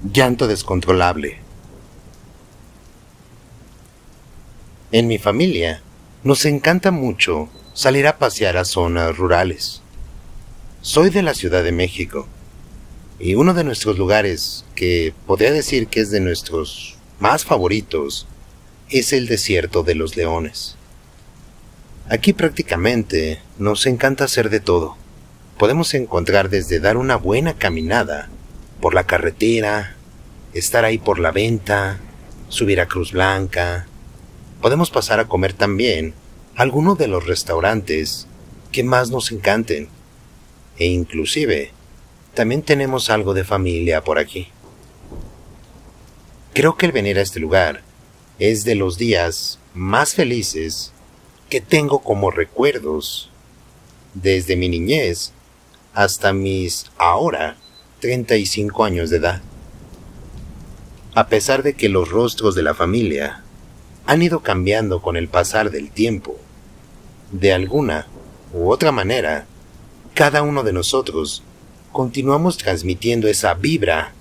Llanto descontrolable. En mi familia nos encanta mucho salir a pasear a zonas rurales. Soy de la Ciudad de México y uno de nuestros lugares que podría decir que es de nuestros más favoritos es el Desierto de los Leones. Aquí prácticamente nos encanta hacer de todo. Podemos encontrar desde dar una buena caminada por la carretera, estar ahí por la venta, subir a Cruz Blanca. Podemos pasar a comer también a alguno de los restaurantes que más nos encanten. E inclusive, también tenemos algo de familia por aquí. Creo que el venir a este lugar es de los días más felices que tengo como recuerdos desde mi niñez hasta mis ahora 35 años de edad. A pesar de que los rostros de la familia han ido cambiando con el pasar del tiempo, de alguna u otra manera, cada uno de nosotros continuamos transmitiendo esa vibra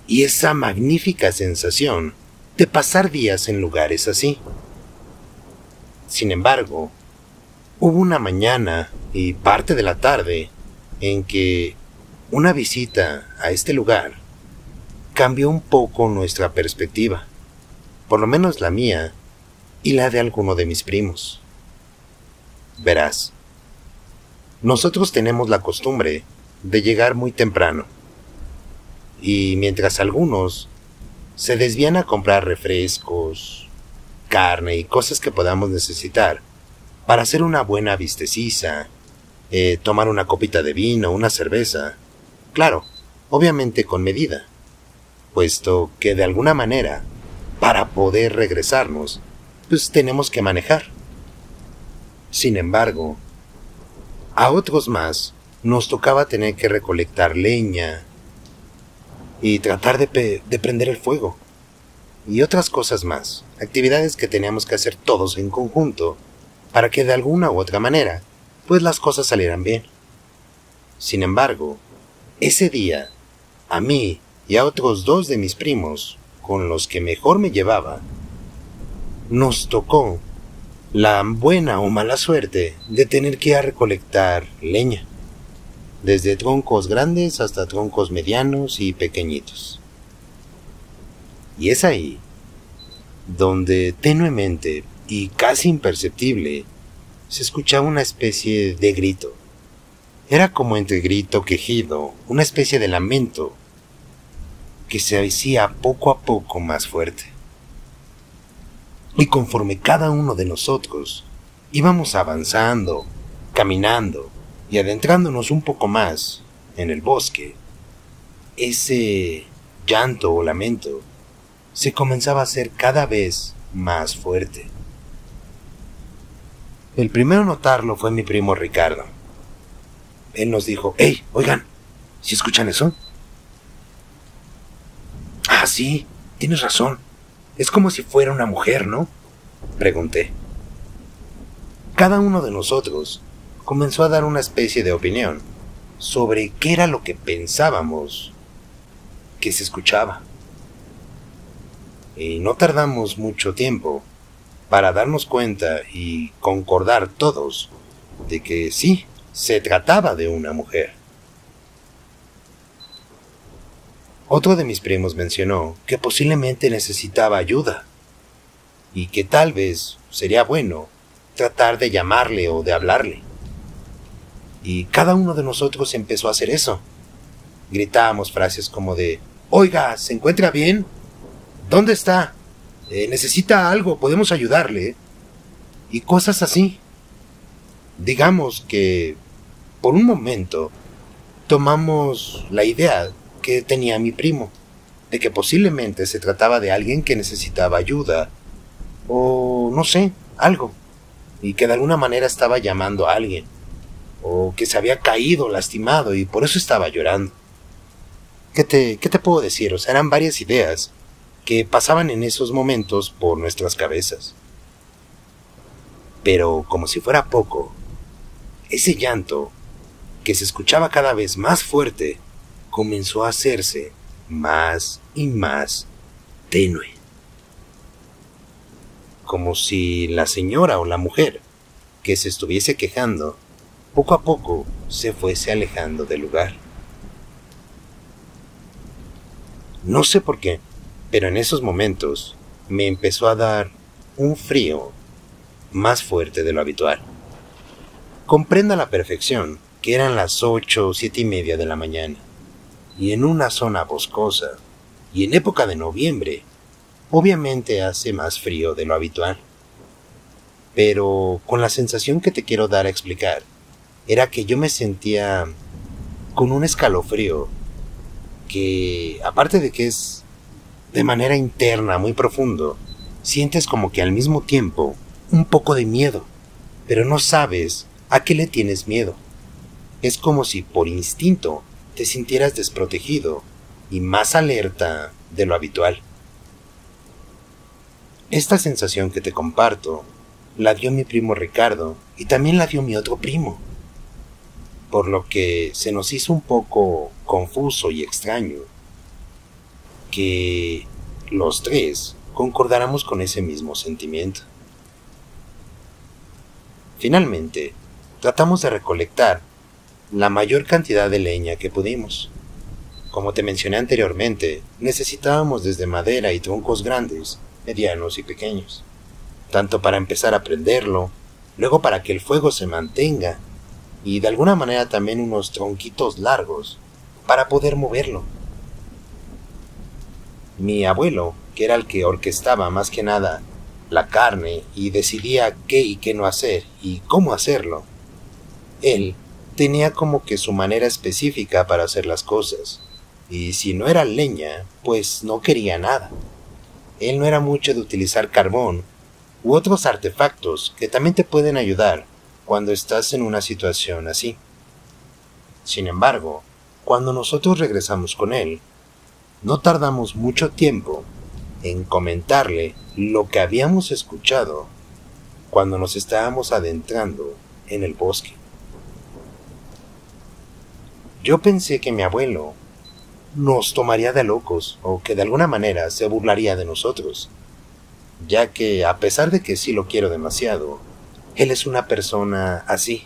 y esa magnífica sensación de pasar días en lugares así. Sin embargo, hubo una mañana y parte de la tarde en que una visita a este lugar cambió un poco nuestra perspectiva, por lo menos la mía y la de alguno de mis primos. Verás, nosotros tenemos la costumbre de llegar muy temprano, y mientras algunos se desvían a comprar refrescos, carne y cosas que podamos necesitar para hacer una buena vistecisa, tomar una copita de vino, una cerveza, claro, obviamente con medida, puesto que de alguna manera, para poder regresarnos, pues tenemos que manejar. Sin embargo, a otros más nos tocaba tener que recolectar leña y tratar de prender el fuego, y otras cosas más, actividades que teníamos que hacer todos en conjunto para que de alguna u otra manera pues las cosas salieran bien. Sin embargo, ese día, a mí y a otros dos de mis primos, con los que mejor me llevaba, nos tocó la buena o mala suerte de tener que ir a recolectar leña, desde troncos grandes hasta troncos medianos y pequeñitos. Y es ahí donde tenuemente y casi imperceptible se escuchaba una especie de grito. Era como entre grito, quejido, una especie de lamento que se hacía poco a poco más fuerte. Y conforme cada uno de nosotros íbamos avanzando, caminando y adentrándonos un poco más en el bosque, ese llanto o lamento se comenzaba a hacer cada vez más fuerte. El primero a notarlo fue mi primo Ricardo. Él nos dijo: «¡Hey, oigan! ¿Sí escuchan eso?» «Ah, sí, tienes razón. Es como si fuera una mujer, ¿no?», pregunté. Cada uno de nosotros comenzó a dar una especie de opinión sobre qué era lo que pensábamos que se escuchaba. Y no tardamos mucho tiempo para darnos cuenta y concordar todos de que sí, se trataba de una mujer. Otro de mis primos mencionó que posiblemente necesitaba ayuda y que tal vez sería bueno tratar de llamarle o de hablarle. Y cada uno de nosotros empezó a hacer eso. Gritábamos frases como de: «Oiga, ¿se encuentra bien? ¿Dónde está? ¿Necesita algo? ¿Podemos ayudarle?», y cosas así. Digamos que por un momento tomamos la idea que tenía mi primo, de que posiblemente se trataba de alguien que necesitaba ayuda, o no sé, algo, y que de alguna manera estaba llamando a alguien, o que se había caído lastimado y por eso estaba llorando. ¿Qué te puedo decir? O sea, eran varias ideas que pasaban en esos momentos por nuestras cabezas. Pero como si fuera poco, ese llanto, que se escuchaba cada vez más fuerte, comenzó a hacerse más y más tenue, como si la señora o la mujer que se estuviese quejando poco a poco se fuese alejando del lugar. No sé por qué, pero en esos momentos me empezó a dar un frío más fuerte de lo habitual. Comprendo a la perfección que eran las 8 o 7:30 de la mañana, y en una zona boscosa, y en época de noviembre, obviamente hace más frío de lo habitual. Pero con la sensación que te quiero dar a explicar, era que yo me sentía con un escalofrío que, aparte de que es de manera interna muy profundo, sientes como que al mismo tiempo un poco de miedo, pero no sabes a qué le tienes miedo. Es como si por instinto te sintieras desprotegido y más alerta de lo habitual. Esta sensación que te comparto la dio mi primo Ricardo y también la dio mi otro primo, por lo que se nos hizo un poco confuso y extraño que los tres concordáramos con ese mismo sentimiento. Finalmente, tratamos de recolectar la mayor cantidad de leña que pudimos. Como te mencioné anteriormente, necesitábamos desde madera y troncos grandes, medianos y pequeños, tanto para empezar a prenderlo, luego para que el fuego se mantenga, y de alguna manera también unos tronquitos largos para poder moverlo. Mi abuelo, que era el que orquestaba más que nada la carne y decidía qué y qué no hacer y cómo hacerlo, él tenía como que su manera específica para hacer las cosas, y si no era leña, pues no quería nada. Él no era mucho de utilizar carbón u otros artefactos que también te pueden ayudar cuando estás en una situación así. Sin embargo, cuando nosotros regresamos con él, no tardamos mucho tiempo en comentarle lo que habíamos escuchado cuando nos estábamos adentrando en el bosque. Yo pensé que mi abuelo nos tomaría de locos o que de alguna manera se burlaría de nosotros, ya que a pesar de que sí lo quiero demasiado, él es una persona así.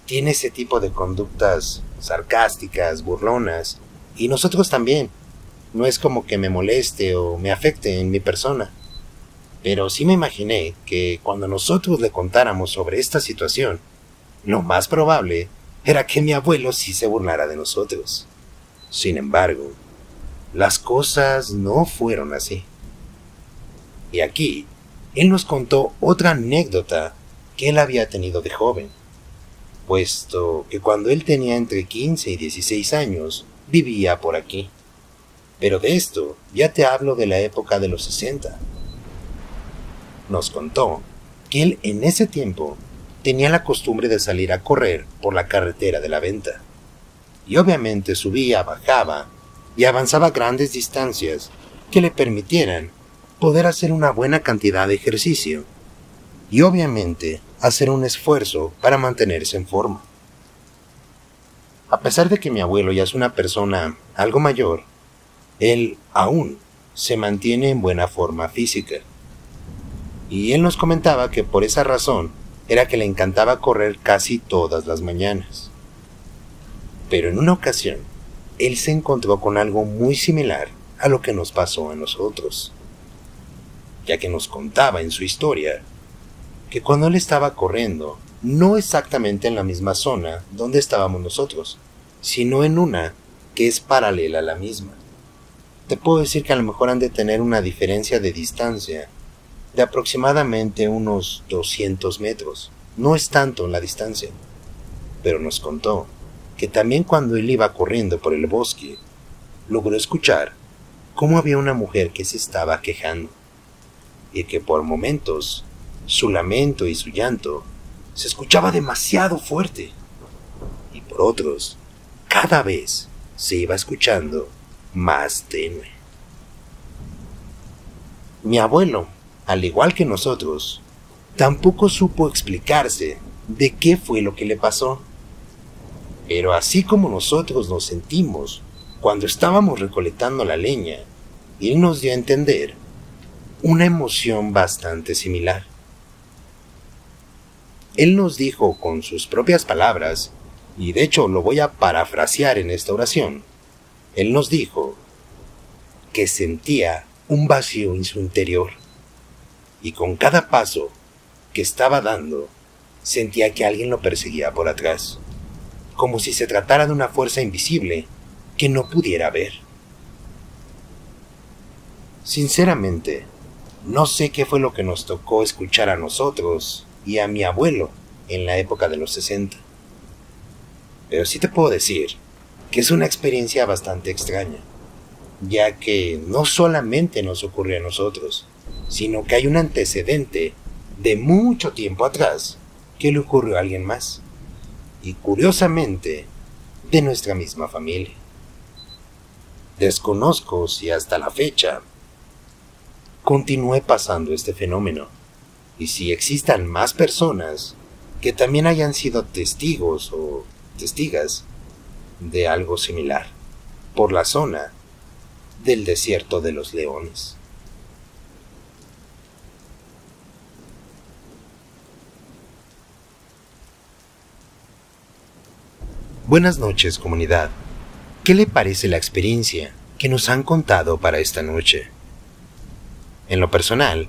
Tiene ese tipo de conductas sarcásticas, burlonas, y nosotros también. No es como que me moleste o me afecte en mi persona, pero sí me imaginé que cuando nosotros le contáramos sobre esta situación, lo más probable era que mi abuelo sí se burlara de nosotros. Sin embargo, las cosas no fueron así. Y aquí, él nos contó otra anécdota que él había tenido de joven, puesto que cuando él tenía entre 15 y 16 años, vivía por aquí. Pero de esto ya te hablo de la época de los 60. Nos contó que él en ese tiempo tenía la costumbre de salir a correr por la carretera de la Venta. Y obviamente subía, bajaba y avanzaba grandes distancias que le permitieran poder hacer una buena cantidad de ejercicio y obviamente hacer un esfuerzo para mantenerse en forma. A pesar de que mi abuelo ya es una persona algo mayor, él aún se mantiene en buena forma física. Y él nos comentaba que por esa razón era que le encantaba correr casi todas las mañanas. Pero en una ocasión, él se encontró con algo muy similar a lo que nos pasó a nosotros, ya que nos contaba en su historia que cuando él estaba corriendo, no exactamente en la misma zona donde estábamos nosotros, sino en una que es paralela a la misma. Te puedo decir que a lo mejor han de tener una diferencia de distancia de aproximadamente unos 200 metros. No es tanto la distancia, pero nos contó que también cuando él iba corriendo por el bosque, logró escuchar cómo había una mujer que se estaba quejando, y que por momentos su lamento y su llanto se escuchaba demasiado fuerte, y por otros, cada vez se iba escuchando más tenue. Mi abuelo, al igual que nosotros, tampoco supo explicarse de qué fue lo que le pasó. Pero así como nosotros nos sentimos cuando estábamos recolectando la leña, él nos dio a entender una emoción bastante similar. Él nos dijo con sus propias palabras, y de hecho lo voy a parafrasear en esta oración. Él nos dijo que sentía un vacío en su interior, y con cada paso que estaba dando, sentía que alguien lo perseguía por atrás, como si se tratara de una fuerza invisible que no pudiera ver. Sinceramente, no sé qué fue lo que nos tocó escuchar a nosotros y a mi abuelo en la época de los 60. Pero sí te puedo decir que es una experiencia bastante extraña, ya que no solamente nos ocurrió a nosotros, sino que hay un antecedente de mucho tiempo atrás que le ocurrió a alguien más, y curiosamente de nuestra misma familia. Desconozco si hasta la fecha continúe pasando este fenómeno, y si existan más personas que también hayan sido testigos o testigas de algo similar por la zona del desierto de los leones. Buenas noches, comunidad. ¿Qué le parece la experiencia que nos han contado para esta noche? En lo personal,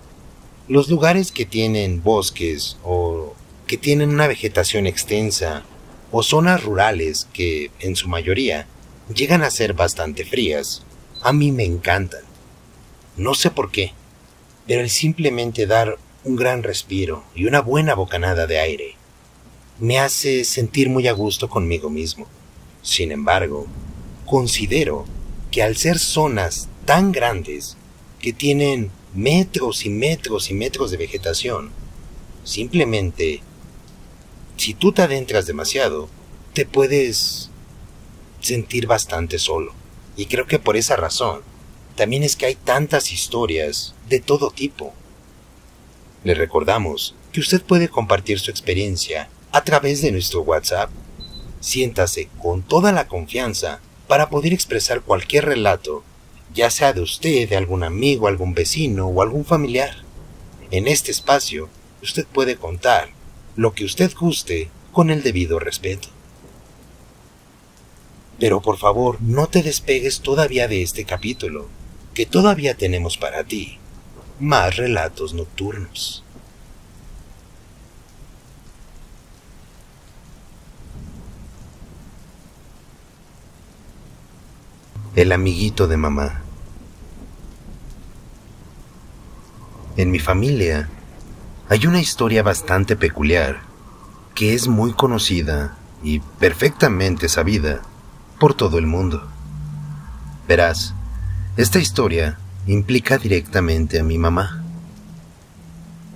los lugares que tienen bosques o que tienen una vegetación extensa o zonas rurales que, en su mayoría, llegan a ser bastante frías, a mí me encantan. No sé por qué, pero el simplemente dar un gran respiro y una buena bocanada de aire me hace sentir muy a gusto conmigo mismo. Sin embargo, considero que al ser zonas tan grandes que tienen metros y metros y metros de vegetación, simplemente, si tú te adentras demasiado, te puedes sentir bastante solo. Y creo que por esa razón, también es que hay tantas historias de todo tipo. Le recordamos que usted puede compartir su experiencia a través de nuestro WhatsApp. Siéntase con toda la confianza para poder expresar cualquier relato, ya sea de usted, de algún amigo, algún vecino o algún familiar. En este espacio, usted puede contar lo que usted guste con el debido respeto. Pero por favor, no te despegues todavía de este capítulo, que todavía tenemos para ti más relatos nocturnos. El amiguito de mamá. En mi familia hay una historia bastante peculiar que es muy conocida y perfectamente sabida por todo el mundo. Verás, esta historia implica directamente a mi mamá.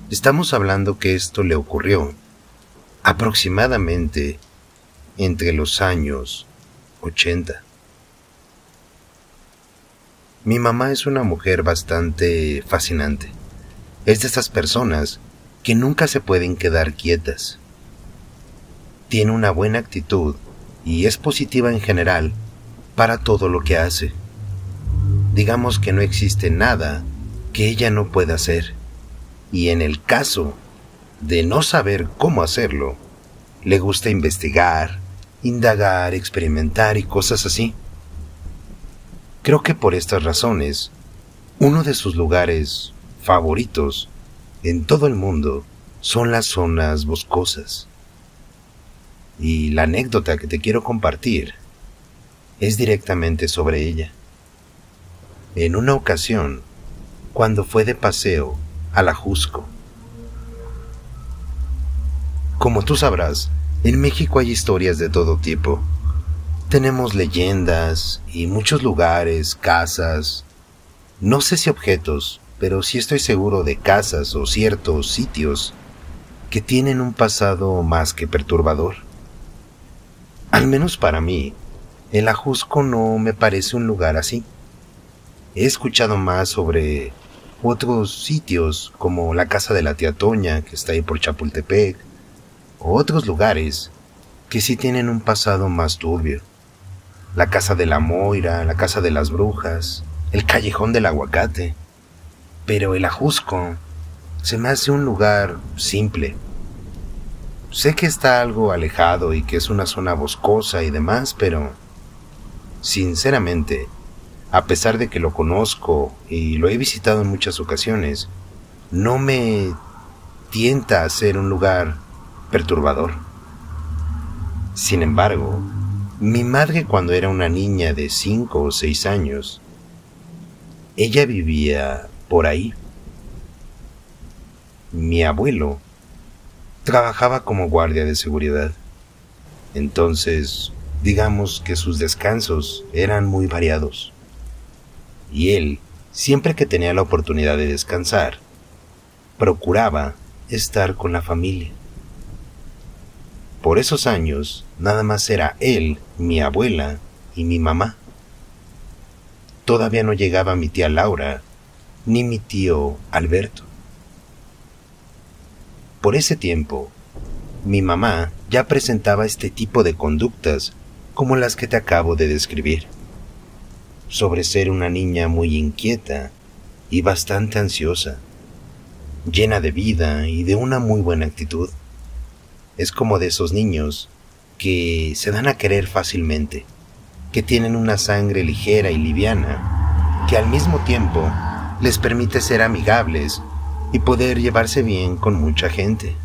Estamos hablando que esto le ocurrió aproximadamente entre los años 80. Mi mamá es una mujer bastante fascinante. Es de esas personas que nunca se pueden quedar quietas. Tiene una buena actitud y es positiva en general para todo lo que hace. Digamos que no existe nada que ella no pueda hacer, y en el caso de no saber cómo hacerlo, le gusta investigar, indagar, experimentar y cosas así. Creo que por estas razones, uno de sus lugares favoritos en todo el mundo son las zonas boscosas. Y la anécdota que te quiero compartir es directamente sobre ella. En una ocasión, cuando fue de paseo a la Jusco. Como tú sabrás, en México hay historias de todo tipo. Tenemos leyendas y muchos lugares, casas, no sé si objetos, pero sí estoy seguro de casas o ciertos sitios que tienen un pasado más que perturbador. Al menos para mí, el Ajusco no me parece un lugar así. He escuchado más sobre otros sitios como la casa de la tía Toña, que está ahí por Chapultepec, o otros lugares que sí tienen un pasado más turbio. la casa de la Moira, la casa de las brujas, el callejón del aguacate. Pero el Ajusco se me hace un lugar simple. Sé que está algo alejado y que es una zona boscosa y demás, pero sinceramente, a pesar de que lo conozco y lo he visitado en muchas ocasiones, no me tienta a ser un lugar perturbador. Sin embargo, mi madre, cuando era una niña de 5 o 6 años, ella vivía por ahí. Mi abuelo trabajaba como guardia de seguridad. Entonces, digamos que sus descansos eran muy variados. Y él, siempre que tenía la oportunidad de descansar, procuraba estar con la familia. Por esos años, nada más era él, mi abuela y mi mamá. Todavía no llegaba mi tía Laura, ni mi tío Alberto. Por ese tiempo, mi mamá ya presentaba este tipo de conductas como las que te acabo de describir, sobre ser una niña muy inquieta y bastante ansiosa, llena de vida y de una muy buena actitud. Es como de esos niños que se dan a querer fácilmente, que tienen una sangre ligera y liviana, que al mismo tiempo les permite ser amigables y poder llevarse bien con mucha gente.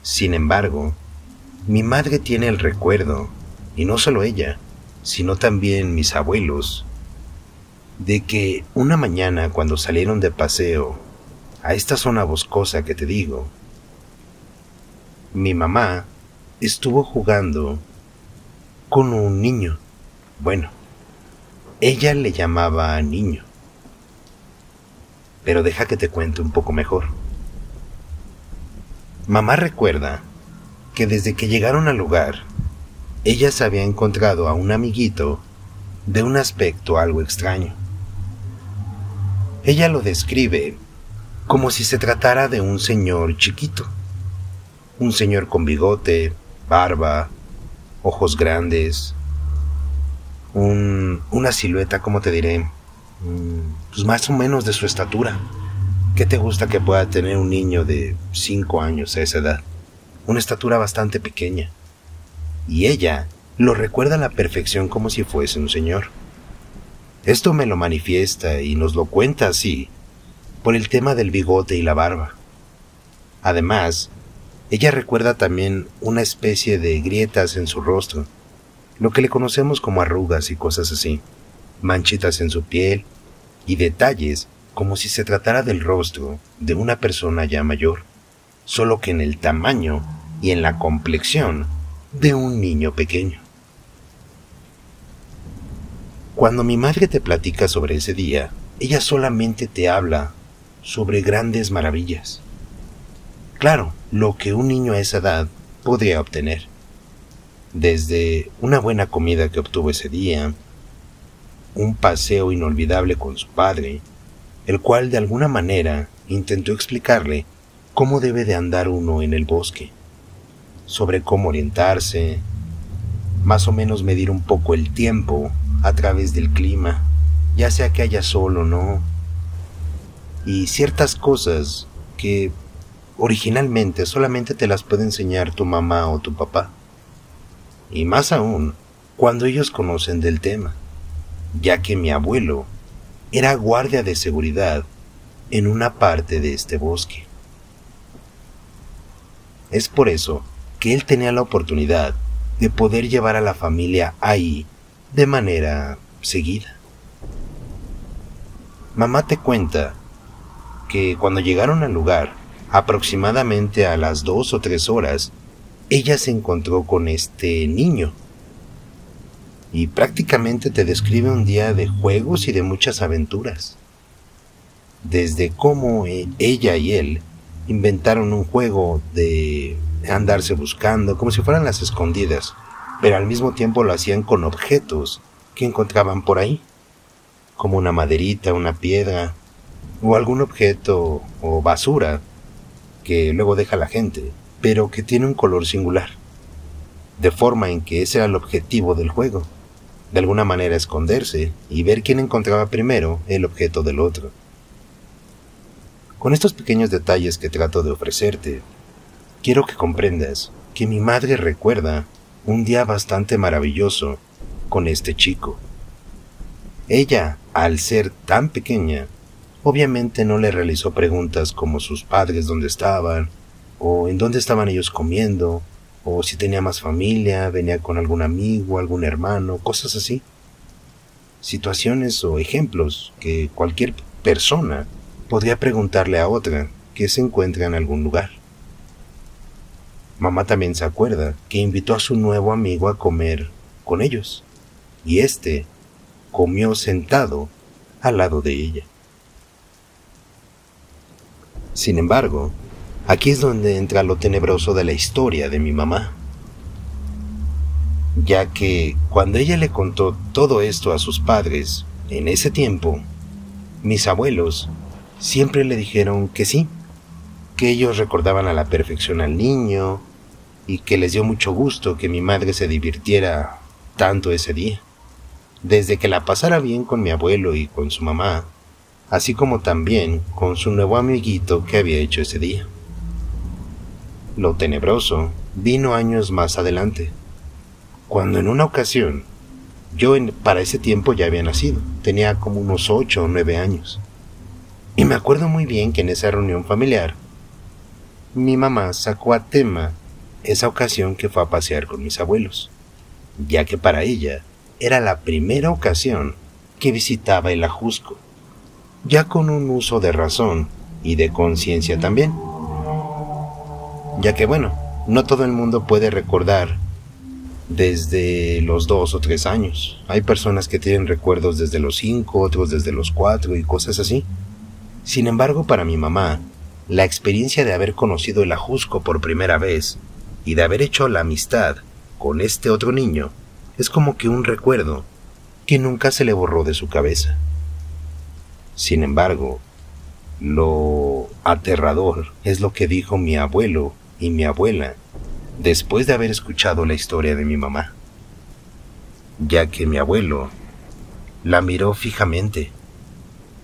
Sin embargo, mi madre tiene el recuerdo, y no solo ella, sino también mis abuelos, de que una mañana cuando salieron de paseo a esta zona boscosa que te digo, mi mamá estuvo jugando con un niño. Bueno, ella le llamaba niño. Pero deja que te cuente un poco mejor. Mamá recuerda que desde que llegaron al lugar, ella se había encontrado a un amiguito de un aspecto algo extraño. Ella lo describe como si se tratara de un señor chiquito, un señor con bigote, barba, ojos grandes, una silueta, ¿cómo te diré? Pues más o menos de su estatura. ¿Qué te gusta que pueda tener un niño de 5 años a esa edad? Una estatura bastante pequeña. Y ella lo recuerda a la perfección como si fuese un señor. Esto me lo manifiesta y nos lo cuenta así, por el tema del bigote y la barba. Además, ella recuerda también una especie de grietas en su rostro, lo que le conocemos como arrugas y cosas así, manchitas en su piel y detalles como si se tratara del rostro de una persona ya mayor, solo que en el tamaño y en la complexión de un niño pequeño. Cuando mi madre te platica sobre ese día, ella solamente te habla sobre grandes maravillas. Claro, lo que un niño a esa edad podría obtener. Desde una buena comida que obtuvo ese día, un paseo inolvidable con su padre, el cual de alguna manera intentó explicarle cómo debe de andar uno en el bosque, sobre cómo orientarse, más o menos medir un poco el tiempo a través del clima, ya sea que haya sol o no, y ciertas cosas que originalmente solamente te las puede enseñar tu mamá o tu papá, y más aún cuando ellos conocen del tema, ya que mi abuelo era guardia de seguridad en una parte de este bosque. Es por eso que él tenía la oportunidad de poder llevar a la familia ahí de manera seguida. Mamá te cuenta que cuando llegaron al lugar, aproximadamente a las 2 o 3 horas, ella se encontró con este niño. Y prácticamente te describe un día de juegos y de muchas aventuras. Desde cómo ella y él inventaron un juego de andarse buscando, como si fueran las escondidas, pero al mismo tiempo lo hacían con objetos que encontraban por ahí, como una maderita, una piedra, o algún objeto o basura que luego deja la gente, pero que tiene un color singular, de forma en que ese era el objetivo del juego. de alguna manera esconderse y ver quién encontraba primero el objeto del otro. Con estos pequeños detalles que trato de ofrecerte, quiero que comprendas que mi madre recuerda un día bastante maravilloso con este chico. Ella, al ser tan pequeña, obviamente no le realizó preguntas como sus padres dónde estaban, o en dónde estaban ellos comiendo, o si tenía más familia, venía con algún amigo, algún hermano, cosas así. Situaciones o ejemplos que cualquier persona podría preguntarle a otra que se encuentra en algún lugar. Mamá también se acuerda que invitó a su nuevo amigo a comer con ellos, y este comió sentado al lado de ella. Sin embargo, aquí es donde entra lo tenebroso de la historia de mi mamá, ya que cuando ella le contó todo esto a sus padres, en ese tiempo, mis abuelos siempre le dijeron que sí, que ellos recordaban a la perfección al niño y que les dio mucho gusto que mi madre se divirtiera tanto ese día, desde que la pasara bien con mi abuelo y con su mamá, así como también con su nuevo amiguito que había hecho ese día. Lo tenebroso vino años más adelante, cuando en una ocasión, para ese tiempo ya había nacido, tenía como unos 8 o 9 años, y me acuerdo muy bien que en esa reunión familiar, mi mamá sacó a tema esa ocasión que fue a pasear con mis abuelos, ya que para ella era la primera ocasión que visitaba el Ajusco, ya con un uso de razón y de conciencia también, ya que no todo el mundo puede recordar desde los 2 o 3 años. Hay personas que tienen recuerdos desde los 5, otros desde los 4 y cosas así. Sin embargo, para mi mamá, la experiencia de haber conocido el Ajusco por primera vez y de haber hecho la amistad con este otro niño es como que un recuerdo que nunca se le borró de su cabeza. Sin embargo, lo aterrador es lo que dijo mi abuelo y mi abuela después de haber escuchado la historia de mi mamá, ya que mi abuelo la miró fijamente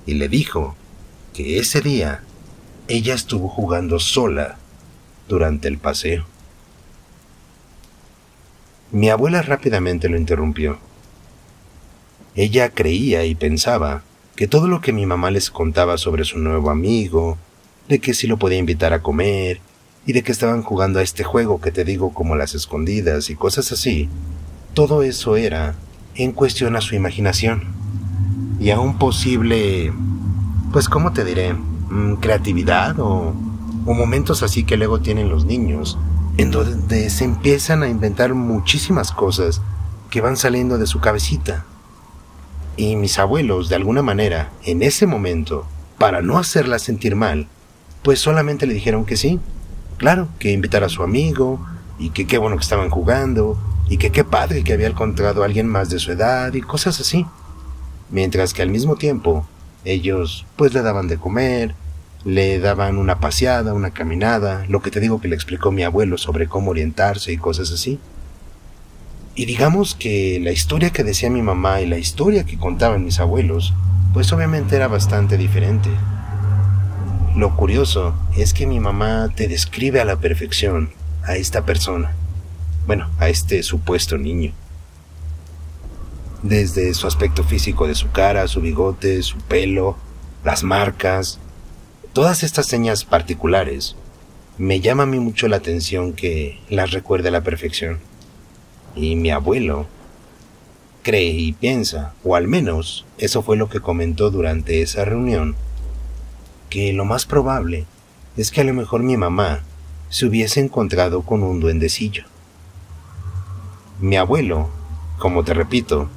y le dijo que ese día ella estuvo jugando sola durante el paseo. Mi abuela rápidamente lo interrumpió. Ella creía y pensaba que todo lo que mi mamá les contaba sobre su nuevo amigo, de que sí lo podía invitar a comer, y de que estaban jugando a este juego que te digo como las escondidas y cosas así, todo eso era en cuestión a su imaginación y a un posible, pues cómo te diré, creatividad o momentos así que luego tienen los niños, en donde se empiezan a inventar muchísimas cosas que van saliendo de su cabecita. Y mis abuelos, de alguna manera, en ese momento, para no hacerla sentir mal, pues solamente le dijeron que sí. Claro, que invitara a su amigo, y que qué bueno que estaban jugando, y que qué padre que había encontrado a alguien más de su edad, y cosas así. Mientras que al mismo tiempo, ellos pues le daban de comer, le daban una paseada, una caminada, lo que te digo que le explicó mi abuelo sobre cómo orientarse y cosas así. Y digamos que la historia que decía mi mamá y la historia que contaban mis abuelos, pues obviamente era bastante diferente. Lo curioso es que mi mamá te describe a la perfección a esta persona, a este supuesto niño. Desde su aspecto físico de su cara, su bigote, su pelo, las marcas, todas estas señas particulares, me llama a mí mucho la atención que las recuerde a la perfección. Y mi abuelo cree y piensa, o al menos eso fue lo que comentó durante esa reunión, que lo más probable es que a lo mejor mi mamá se hubiese encontrado con un duendecillo. Mi abuelo, como te repito,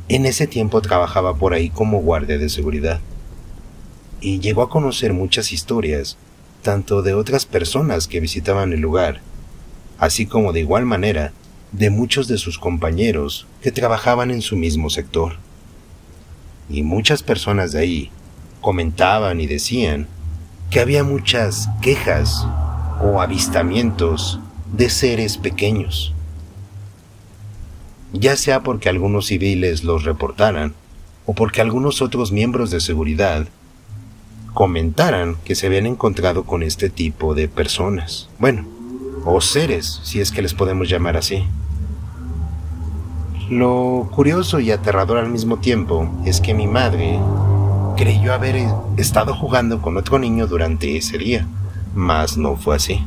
en ese tiempo trabajaba por ahí como guardia de seguridad y llegó a conocer muchas historias, tanto de otras personas que visitaban el lugar, así como de igual manera de muchos de sus compañeros que trabajaban en su mismo sector. Y muchas personas de ahí comentaban y decían que había muchas quejas o avistamientos de seres pequeños. ya sea porque algunos civiles los reportaran o porque algunos otros miembros de seguridad comentaran que se habían encontrado con este tipo de personas. Bueno, o seres, si es que les podemos llamar así. Lo curioso y aterrador al mismo tiempo es que mi madre creyó haber estado jugando con otro niño durante ese día, mas no fue así.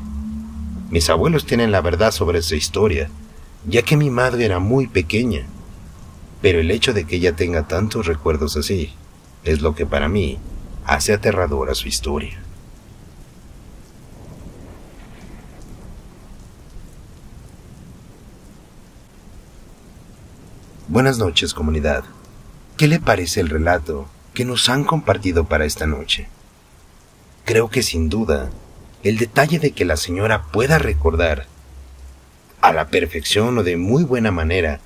Mis abuelos tienen la verdad sobre esa historia, ya que mi madre era muy pequeña, pero el hecho de que ella tenga tantos recuerdos así es lo que para mí hace aterradora su historia. Buenas noches, comunidad. ¿Qué le parece el relato que nos han compartido para esta noche? Creo que sin duda, el detalle de que la señora pueda recordar a la perfección o de muy buena manera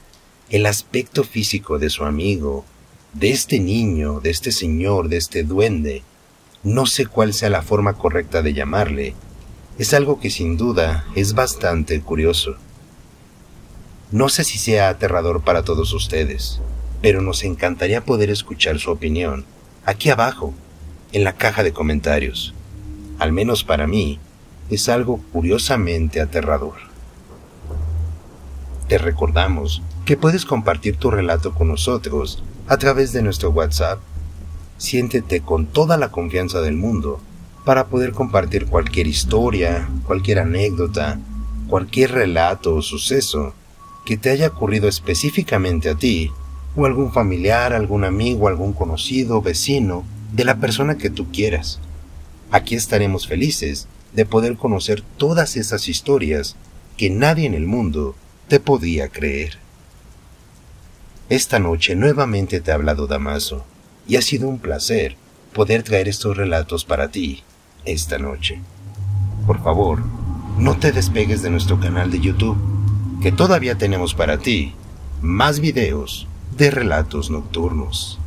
el aspecto físico de su amigo, de este niño, de este señor, de este duende, no sé cuál sea la forma correcta de llamarle, es algo que sin duda es bastante curioso. No sé si sea aterrador para todos ustedes, pero nos encantaría poder escuchar su opinión aquí abajo, en la caja de comentarios. Al menos para mí, es algo curiosamente aterrador. Te recordamos que puedes compartir tu relato con nosotros a través de nuestro WhatsApp. Siéntete con toda la confianza del mundo para poder compartir cualquier historia, cualquier anécdota, cualquier relato o suceso que te haya ocurrido específicamente a ti, o algún familiar, algún amigo, algún conocido, vecino, de la persona que tú quieras. Aquí estaremos felices de poder conocer todas esas historias que nadie en el mundo te podía creer. Esta noche nuevamente te ha hablado Damaso, y ha sido un placer poder traer estos relatos para ti esta noche. Por favor, no te despegues de nuestro canal de YouTube, que todavía tenemos para ti más videos de relatos nocturnos.